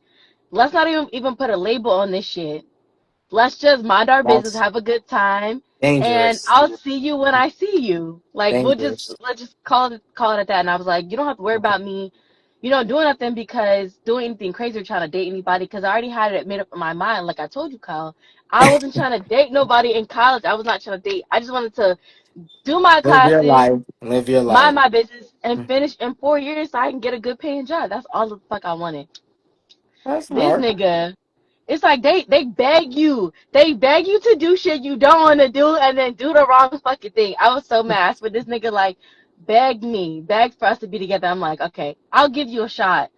Let's not even put a label on this shit. let's just mind our business, That's have a good time, and dangerous. I'll see you when I see you. Like Dangerous. let's just call it at that. And I was like, you don't have to worry Okay. about me, doing nothing because doing anything crazy or trying to date anybody because I already had it made up in my mind. Like I told you, Kyle, I wasn't trying to date nobody in college. I was not trying to date. I just wanted to do my Live your classes, life. Live your mind life. my business, and finish in 4 years so I can get a good paying job. That's all the fuck I wanted. That's This smart. nigga, it's like they beg you. They beg you to do shit you don't want to do and then do the wrong fucking thing. I was so mad. But this nigga like begged for us to be together. I'm like, okay, I'll give you a shot.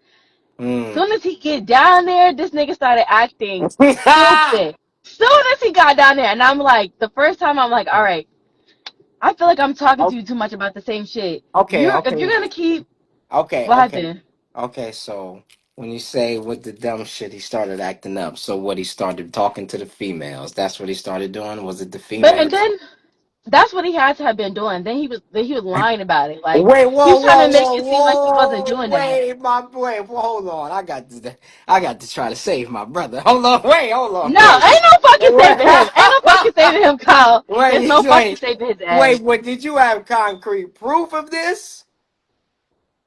Mm. Soon as he get down there, this nigga started acting stupid. Soon as he got down there, and I'm like, the first time I'm like, all right, I feel like I'm talking to O- you too much about the same shit. Okay, If you're okay, gonna keep okay, what okay, happened? okay. So when you say with the dumb shit, he started acting up. So what? He started talking to the females. That's what he started doing. Was it the But and females? then that's what he had to have been doing. Then he was lying about it. Like Wait, he whoa, was trying whoa, to make whoa, it seem like he wasn't whoa! doing that. Wait, my boy, hold on. I got to try to save my brother. Hold on, No, wait, ain't no fucking wait, saving him. Ain't no fucking saving him, Kyle. There's wait, no fucking saving his ass. wait. What did you have concrete proof of this?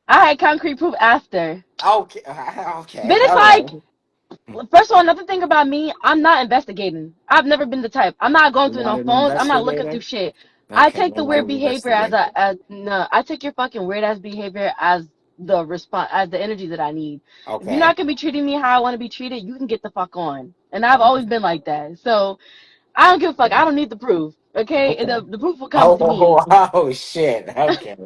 I had concrete proof after. Okay, But okay, it's all like, right. first of all, another thing about me, I'm not investigating. I've never been the type. I'm not going You're through not no an phones. I'm not looking through investigator. shit. I Okay, take you're the not weird an behavior investigator. no. I take your fucking weird ass behavior as the response, as the energy that I need. If you're Okay, not gonna be treating me how I want to be treated, you can get the fuck on. And I've always okay, been like that. So I don't give a fuck. I don't need the proof. Okay, and okay. the proof will come Oh, to me. shit. Okay.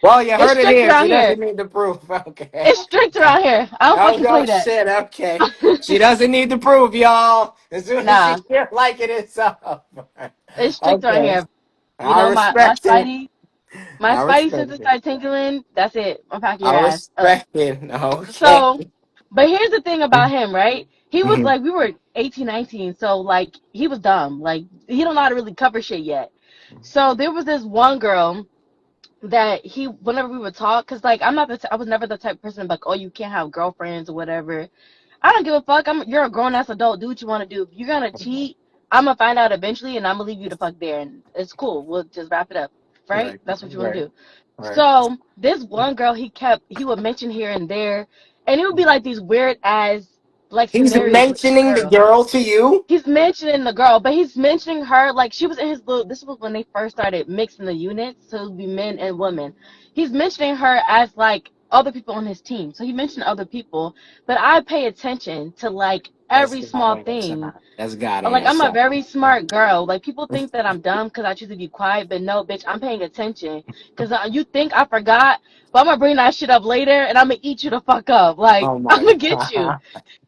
Well, you It's heard it strict here. around She here. doesn't need the proof. Okay. It's strict around here. I don't Oh fucking no, play that. shit. Okay. She doesn't need the proof, y'all. As soon as she Nah, feels like it is over. it's strict around Okay. here. I My respect it. my I spidey respect senses it. start tingling. That's it. I'm packing I your ass up. respect it. Okay. So, but here's the thing about him, right? He was Mhm. like, we were 18, 19, so like he was dumb. Like he don't know how to really cover shit yet. So there was this one girl that whenever we would talk, cause like I was never the type of person like, oh, you can't have girlfriends or whatever. I don't give a fuck. You're a grown ass adult. Do what you want to do. If you're gonna cheat, I'm gonna find out eventually, and I'm gonna leave you the fuck there, and it's cool. We'll just wrap it up, right? Right. That's what you want to Right. do. Right. So this one girl, he would mention here and there, and it would be like these weird ass like He's scenarios with this mentioning the girl. girl to you. He's mentioning the girl, but he's mentioning her like she was in his little. This was when they first started mixing the units, so it would be men and women. He's mentioning her as like other people on his team. So he mentioned other people, but I pay attention to like That's every God small on your thing. side. That's God on Like your I'm a side. very smart girl. Like people think that I'm dumb because I choose to be quiet, but no, bitch, I'm paying attention. Because you think I forgot, but I'm gonna bring that shit up later, and I'm gonna eat you the fuck up. Like Oh I'm my gonna get you. God.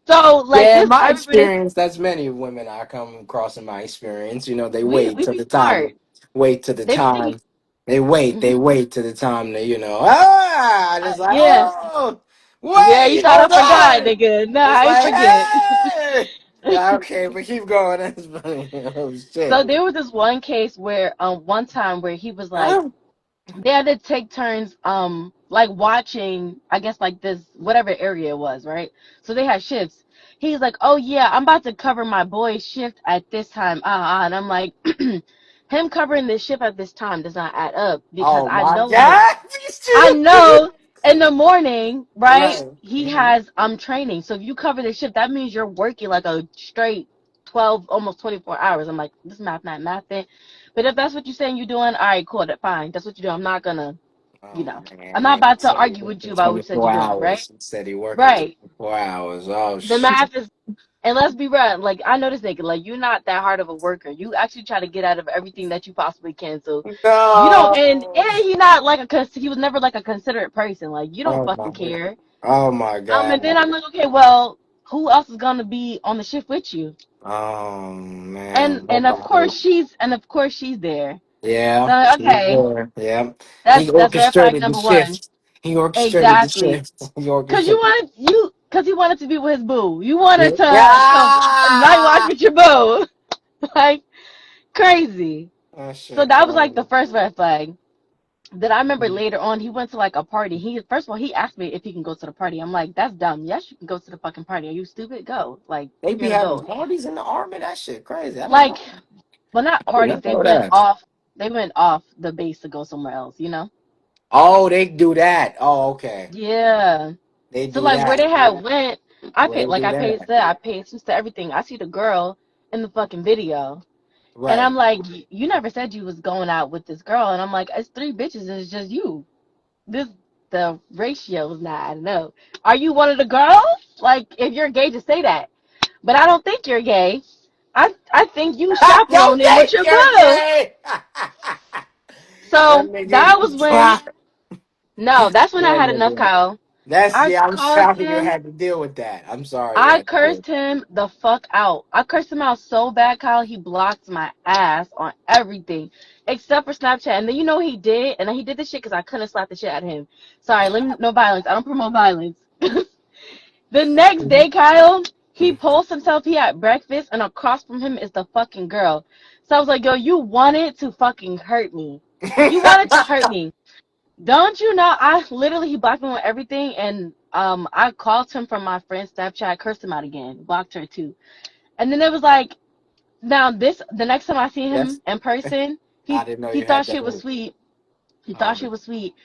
So like Yeah, in this, my I remember this. experience, that's many women I come across in my experience. They wait We till be the time, smart. wait to the They be thinking. time. They Mhm. wait to the time that, just like, Yeah, yeah. You wait, thought I hold forgot, on. nigga. Nah, It's I ain't like, forget. hey. Yeah, okay, but keep going. That's funny. Oh, So shit. there was this one case where one time where he was like Oh, they had to take turns like watching, I guess, like this whatever area it was, right? So they had shifts. He's like, oh yeah, I'm about to cover my boy's shift at this time, and I'm like, him covering this shift at this time does not add up because oh my God. These I two. know in the morning, right? Right. He Hmm. has training. So if you cover the shift, that means you're working like a straight 12, almost 24 hours. I'm like, this math not mathing. But if that's what you're saying you're doing, all right, cool, that fine. That's what you do. I'm not gonna, Oh I'm man, not he about to said he argue worked with for you about what you said 24 you're doing, right? hours. He said he working Right. 24 hours. Oh The shit. math is and let's be real, like I know this nigga, like you're not that hard of a worker. You actually try to get out of everything that you possibly can. So you don't No. and he not like he was never like a considerate person. Like you don't Oh my fucking god. care. Oh my And then god. I'm like, okay, well, who else is gonna be on the shift with you? Oh man. And of course she's there. So Yeah. He's okay, there. Yeah. He that's red flag orchestrated the number one. shift. He orchestrated the Exactly. shift. He orchestrated. Cause he wanted to be with his boo. You wanted to come night watch Yeah. with your boo, like crazy. That So shit that was like the crazy. first red flag. Then I remember later on he went to like a party. He first of all he asked me if he can go to the party. I'm like, that's dumb. Yes, you can go to the fucking party. Are you stupid? Go. Like They you're be an having adult. parties in the army. That shit crazy. I didn't Like, know. well, not I did parties. not know that. They went off the base to go somewhere else. You know? Oh, they do that. Oh, okay. Yeah. They So do like where that. they had went, Well, they do I paid that. that, I paid attention to everything. I see the girl in the fucking video. And I'm Right. like, you never said you was going out with this girl. And I'm like, it's three bitches and it's just you. This the ratio is not adding up. Are you one of the girls? Like, if you're gay, just say that. But I don't think you're gay. I think you I don't chaperoning with think your you're boo. gay. That So nigga that was when try. no, that's when I That had enough, nigga. Kyle. That's I yeah. I'm called sorry you him. had to deal with that. I'm sorry you I had to deal. cursed him the fuck out. I cursed him out so bad, Kyle. He blocked my ass on everything except for Snapchat. And then you know what he did? And then he did this shit because I couldn't slap the shit out of him. Sorry, no violence. I don't promote violence. The next day, Kyle, he posts himself. He at breakfast, and across from him is the fucking girl. So I was like, yo, you wanted to fucking hurt me. You wanted to hurt me. Don't you know? I literally he blocked me on everything, and I called him from my friend's Snapchat, cursed him out again, blocked her too, and then it was like, now this the next time I see That's. him in person, I didn't know he you thought had she that was move. sweet. He thought she Um, was sweet.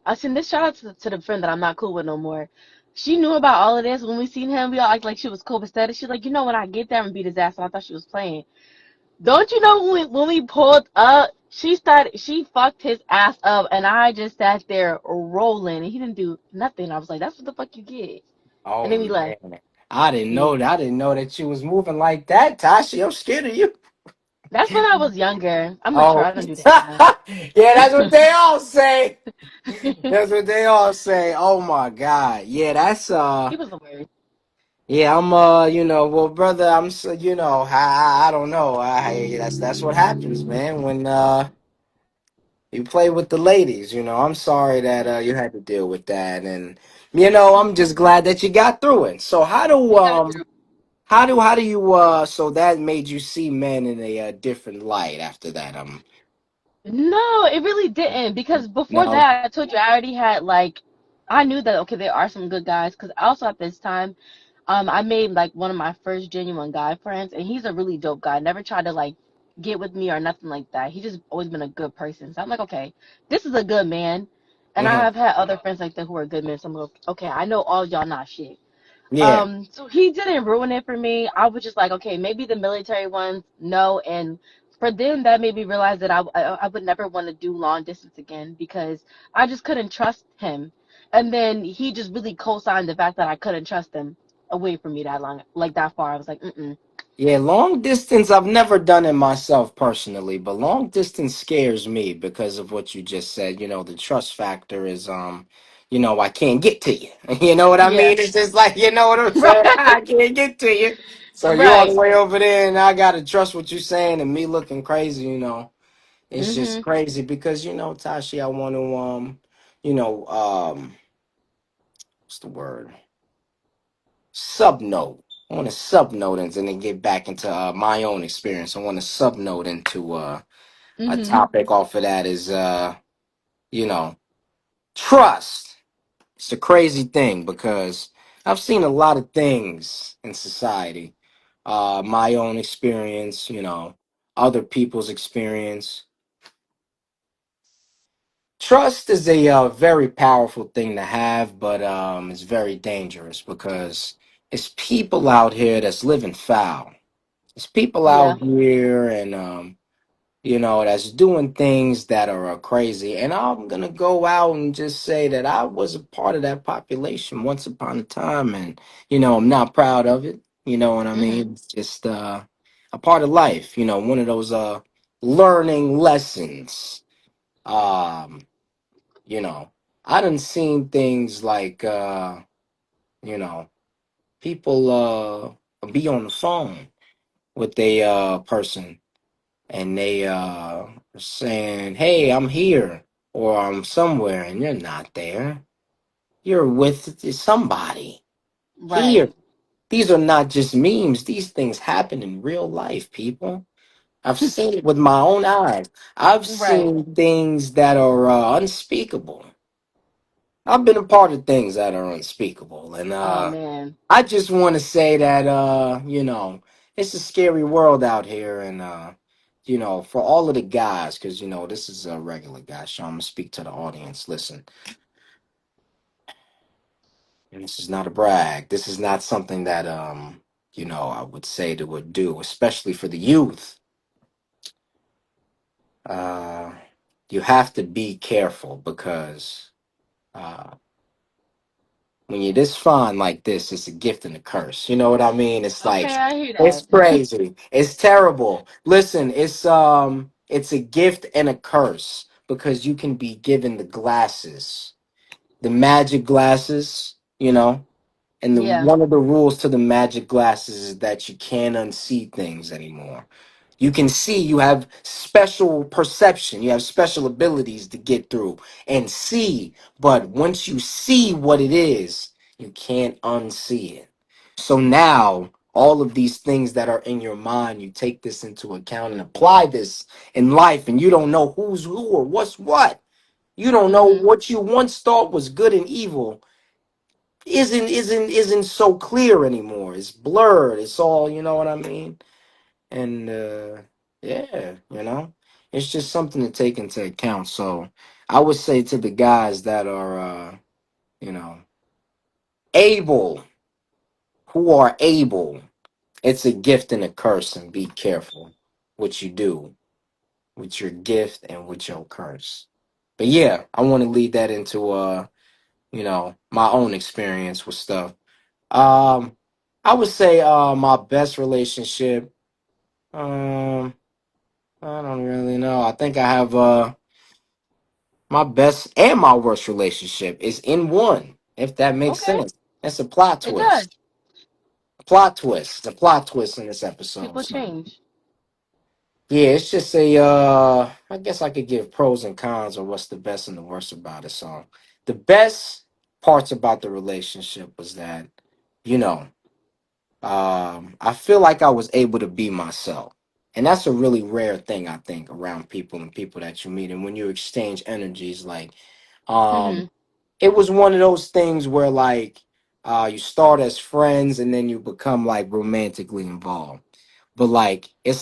I seen this shout out to the friend that I'm not cool with no more. She knew about all of this when we seen him. We all act like she was cool, but instead she's like, you know, when I get there and beat his ass, and I thought she was playing. Don't you know when we pulled up, she fucked his ass up, and I just sat there rolling, and he didn't do nothing. I was like, that's what the fuck you get, and oh then we left. man, I didn't Yeah, know that. I didn't know that you was moving like that, Tashi. I'm scared of you. that's when I was younger. I'm mature. Oh, I don't do that now. yeah, that's what they all say. That's what they all say. Oh my God. Yeah, that's He was the worst. yeah, I'm well brother, I'm so I don't know. That's what happens, man, when you play with the ladies, I'm sorry that you had to deal with that and I'm just glad that you got through it. So We got through. how do you so that made you see men in a different light after that? No, it really didn't because before No. that, I told you I already had like, I knew that okay, there are some good guys because also at this time, I made like one of my first genuine guy friends, and he's a really dope guy. Never tried to like get with me or nothing like that. He just always been a good person. So I'm like, okay, this is a good man, and I Hmm. have had other friends like that who are good men. So I'm like, okay, I know all y'all not shit. Yeah. So he didn't ruin it for me. I was just like, okay, maybe the military ones, no. And for them, that made me realize that I would never want to do long distance again because I just couldn't trust him. And then he just really co-signed the fact that I couldn't trust him away from me that long, like that far. I was like, mm-mm. Yeah, long distance, I've never done it myself personally, but long distance scares me because of what you just said. The trust factor is, I can't get to you. You know what I Yeah, mean? It's just like, you know what I'm saying? I right, can't get to you. So you all the right. way over there, and I gotta trust what you're saying, and me looking crazy. It's just Mhm, crazy because Tashi, I want to, you know, um, what's the word? Subnote. I want to subnote and then get back into my own experience. I want to subnote into a mhm. topic off of that is you know trust. It's a crazy thing because I've seen a lot of things in society. My own experience, other people's experience. Trust is a very powerful thing to have, but it's very dangerous because it's people out here that's living foul. There's people Yeah. out here and that's doing things that are crazy. And I'm gonna go out and just say that I was a part of that population once upon a time, and I'm not proud of it. You know what I Mhm. mean? It's just a part of life. One of those learning lessons. Um, you know, I done seen things like you know, people be on the phone with a person and they are saying, "Hey, I'm here," or "I'm somewhere," and you're not there. You're with somebody Right. here. These are not just memes. These things happen in real life, people. I've seen it with my own eyes. I've Right. seen things that are unspeakable. I've been a part of things that are unspeakable, and Oh man. I just want to say that it's a scary world out here, and for all of the guys, because this is a regular guy show. I'm gonna speak to the audience. Listen, and this is not a brag. This is not something that I would say to would do, especially for the youth. Uh, you have to be careful because uh, when you're this fine like this, it's a gift and a curse. You know what I mean? It's like Okay, I hear it's that. crazy. It's terrible. Listen, it's a gift and a curse because you can be given the glasses, the magic glasses, and Yeah. one of the rules to the magic glasses is that you can't unsee things anymore. You can see, you have special perception, you have special abilities to get through and see, but once you see what it is, you can't unsee it. So now, all of these things that are in your mind, you take this into account and apply this in life, and you don't know who's who or what's what. You don't know Mhm. what you once thought was good and evil isn't so clear anymore. It's blurred. It's all, you know what I mean? And yeah, it's just something to take into account. So I would say to the guys that are you know, able, who are able, it's a gift and a curse, and be careful what you do with your gift and with your curse. But yeah, I want to lead that into my own experience with stuff. Um, I would say my best relationship. Um, I don't really know. I think I have my best and my worst relationship is in one, if that makes Okay. sense. It's a plot It does. twist. Plot twist. It's a plot twist in this episode. People So change. yeah, it's just a I guess I could give pros and cons or what's the best and the worst about it. So the best parts about the relationship was that, you know, I feel like I was able to be myself. And that's a really rare thing, I think, around people and people that you meet. And when you exchange energies, like, um, Mhm. it was one of those things where, like, you start as friends and then you become, like, romantically involved. But, like, it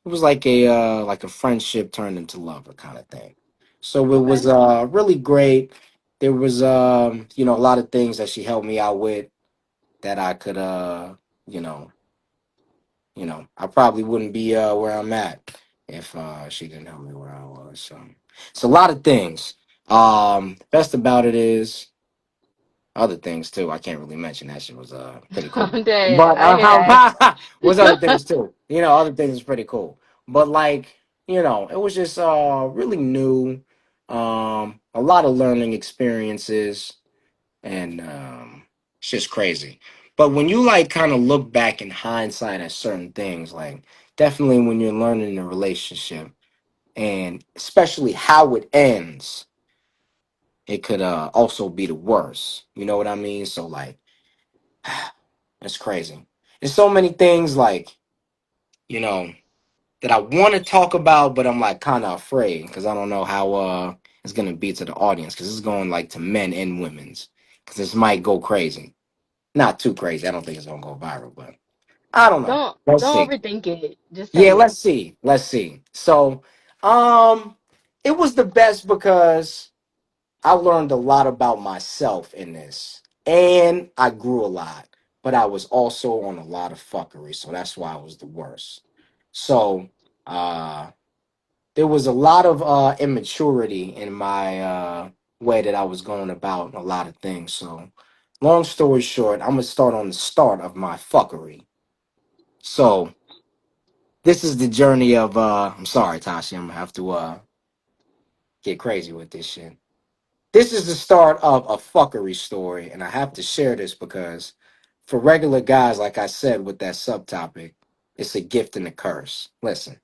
was like a friendship turned into lover kind of thing. So it was, Okay. really great. There was, a lot of things that she helped me out with that I could you know, I probably wouldn't be where I'm at if she didn't help me where I was. So it's a lot of things. Best about it is other things too. I can't really mention that shit was pretty cool. I'm dead. But I hear was other that. things too. Other things is pretty cool. But like, it was just really new. A lot of learning experiences and it's just crazy. But when you like kind of look back in hindsight at certain things, like definitely when you're learning a relationship and especially how it ends, it could also be the worst. You know what I mean? So like it's crazy. There's so many things like, you know, that I want to talk about, but I'm like kind of afraid because I don't know how it's gonna be to the audience because it's going like to men and women's because this might go crazy. Not too crazy. I don't think it's gonna go viral, but I don't know. Let's Don't see. overthink it. Just Yeah, say it. let's see. Let's see. So, um, it was the best because I learned a lot about myself in this, and I grew a lot. But I was also on a lot of fuckery, so that's why I was the worst. So, uh, there was a lot of immaturity in my way that I was going about a lot of things. So, long story short, I'm gonna start on the start of my fuckery. So, this is the journey of I'm sorry, Tashi, I'm gonna have to get crazy with this shit. This is the start of a fuckery story, and I have to share this because for regular guys, like I said with that subtopic, it's a gift and a curse. Listen,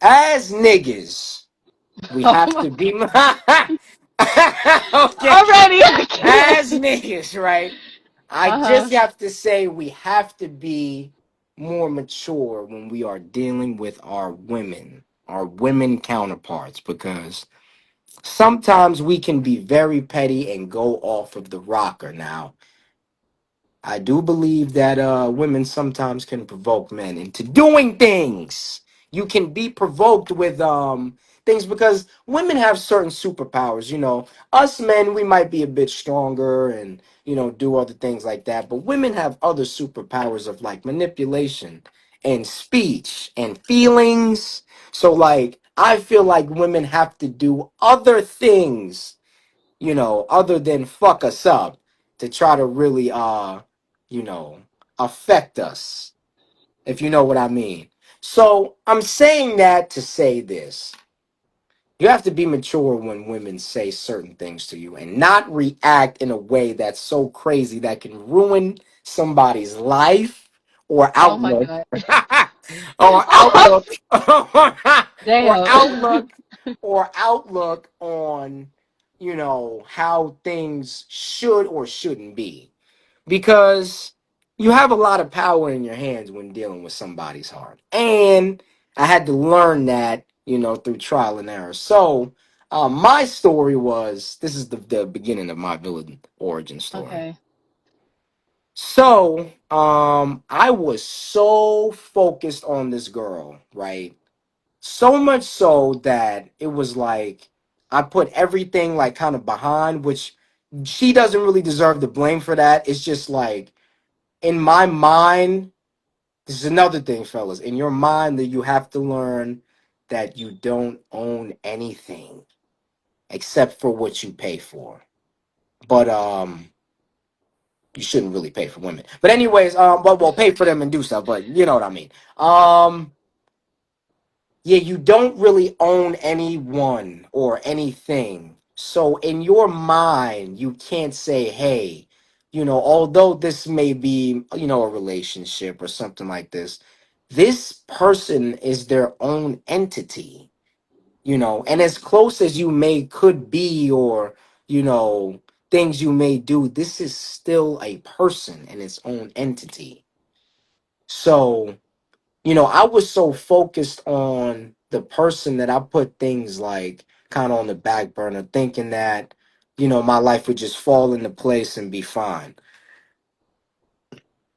as niggas, we Oh have my to be okay. already I As can't. niggas, right? I Uh-huh. just have to say we have to be. more mature when we are dealing with our women counterparts, because sometimes we can be very petty and go off of the rocker. Now, I do believe that women sometimes can provoke men into doing things. You can be provoked with things because women have certain superpowers. Us men, we might be a bit stronger and do other things like that, but women have other superpowers of like manipulation and speech and feelings. So like I feel like women have to do other things, other than fuck us up, to try to really you know, affect us, if you know what I mean. So I'm saying that to say this. You have to be mature when women say certain things to you and not react in a way that's so crazy that can ruin somebody's life or Oh my outlook God. or Oh, outlook or damn. outlook or outlook on how things should or shouldn't be, because you have a lot of power in your hands when dealing with somebody's heart. And I had to learn that, through trial and error. So, my story was this is the beginning of my villain origin story. Okay. So, I was so focused on this girl, right? So much so that it was like I put everything like kind of behind, which she doesn't really deserve the blame for that. It's just like in my mind, this is another thing, fellas. In your mind, that you have to learn that you don't own anything except for what you pay for. But you shouldn't really pay for women. But anyways, well, pay for them and do stuff. But you know what I mean. Yeah, you don't really own anyone or anything. So in your mind, you can't say, hey, although this may be, a relationship or something like this person is their own entity, and as close as you may could be, or, you know, things you may do, this is still a person and its own entity. So, I was so focused on the person that I put things like kind of on the back burner, thinking that, my life would just fall into place and be fine.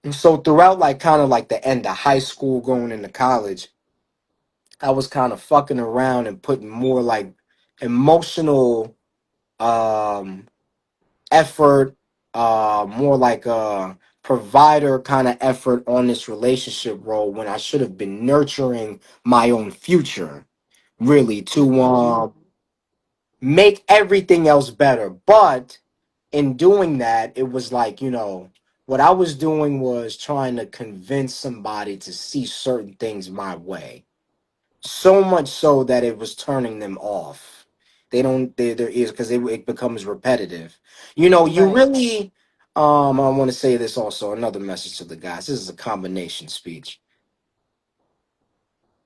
And so throughout like kind of like the end of high school going into college, I was kind of fucking around and putting more like emotional um effort, more like a provider kind of effort on this relationship role when I should have been nurturing my own future, really, to Mhm. make everything else better. But in doing that, it was like, what I was doing was trying to convince somebody to see certain things my way, so much so that it was turning them off. They don't their ears, because it becomes repetitive. You Right. really I want to say this also, another message to the guys. This is a combination speech.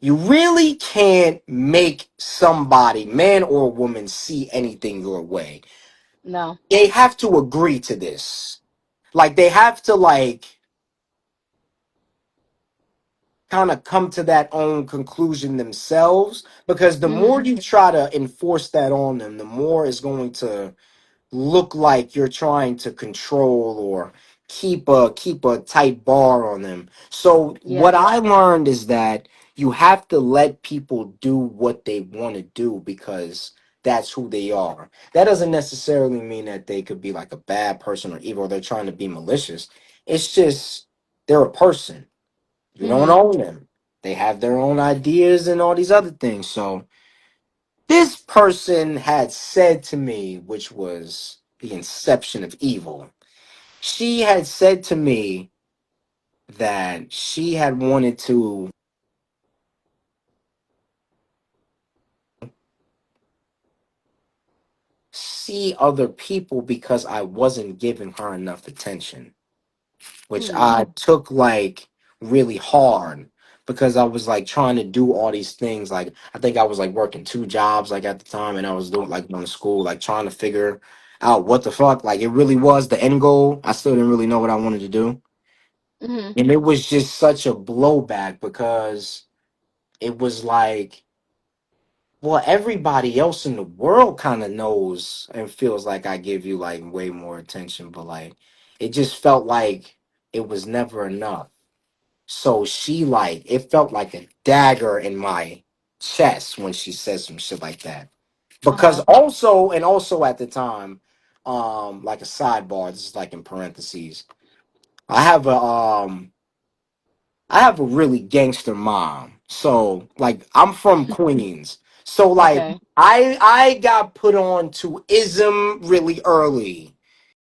You really can't make somebody, man or woman, see anything your way. No. They have to agree to this. Like they have to like kind of come to that own conclusion themselves, because the more Mhm. you try to enforce that on them, the more it's going to look like you're trying to control or keep a tight bar on them. So what Yeah. I learned is that you have to let people do what they want to do, because that's who they are. That doesn't necessarily mean that they could be like a bad person or evil, or they're trying to be malicious. It's just they're a person. You don't Mhm. own them. They have their own ideas and all these other things. So this person had said to me, which was the inception of evil, she had said to me that she had wanted to see other people because I wasn't giving her enough attention, which Mm. I took like really hard, because I was like trying to do all these things. Like I think I was like working two jobs like at the time, and I was doing like going to school, like trying to figure out what the fuck. Like it really was the end goal. I still didn't really know what I wanted to do. Mhm. And it was just such a blowback because it was like, well, everybody else in the world kind of knows and feels like I give you like way more attention, but like it just felt like it was never enough. So she like it felt like a dagger in my chest when she said some shit like that. Uh Because huh. also at the time, like a sidebar, this is like in parentheses. I have a I have a really gangster mom. So like I'm from Queens. So like Okay. I got put on to ism really early.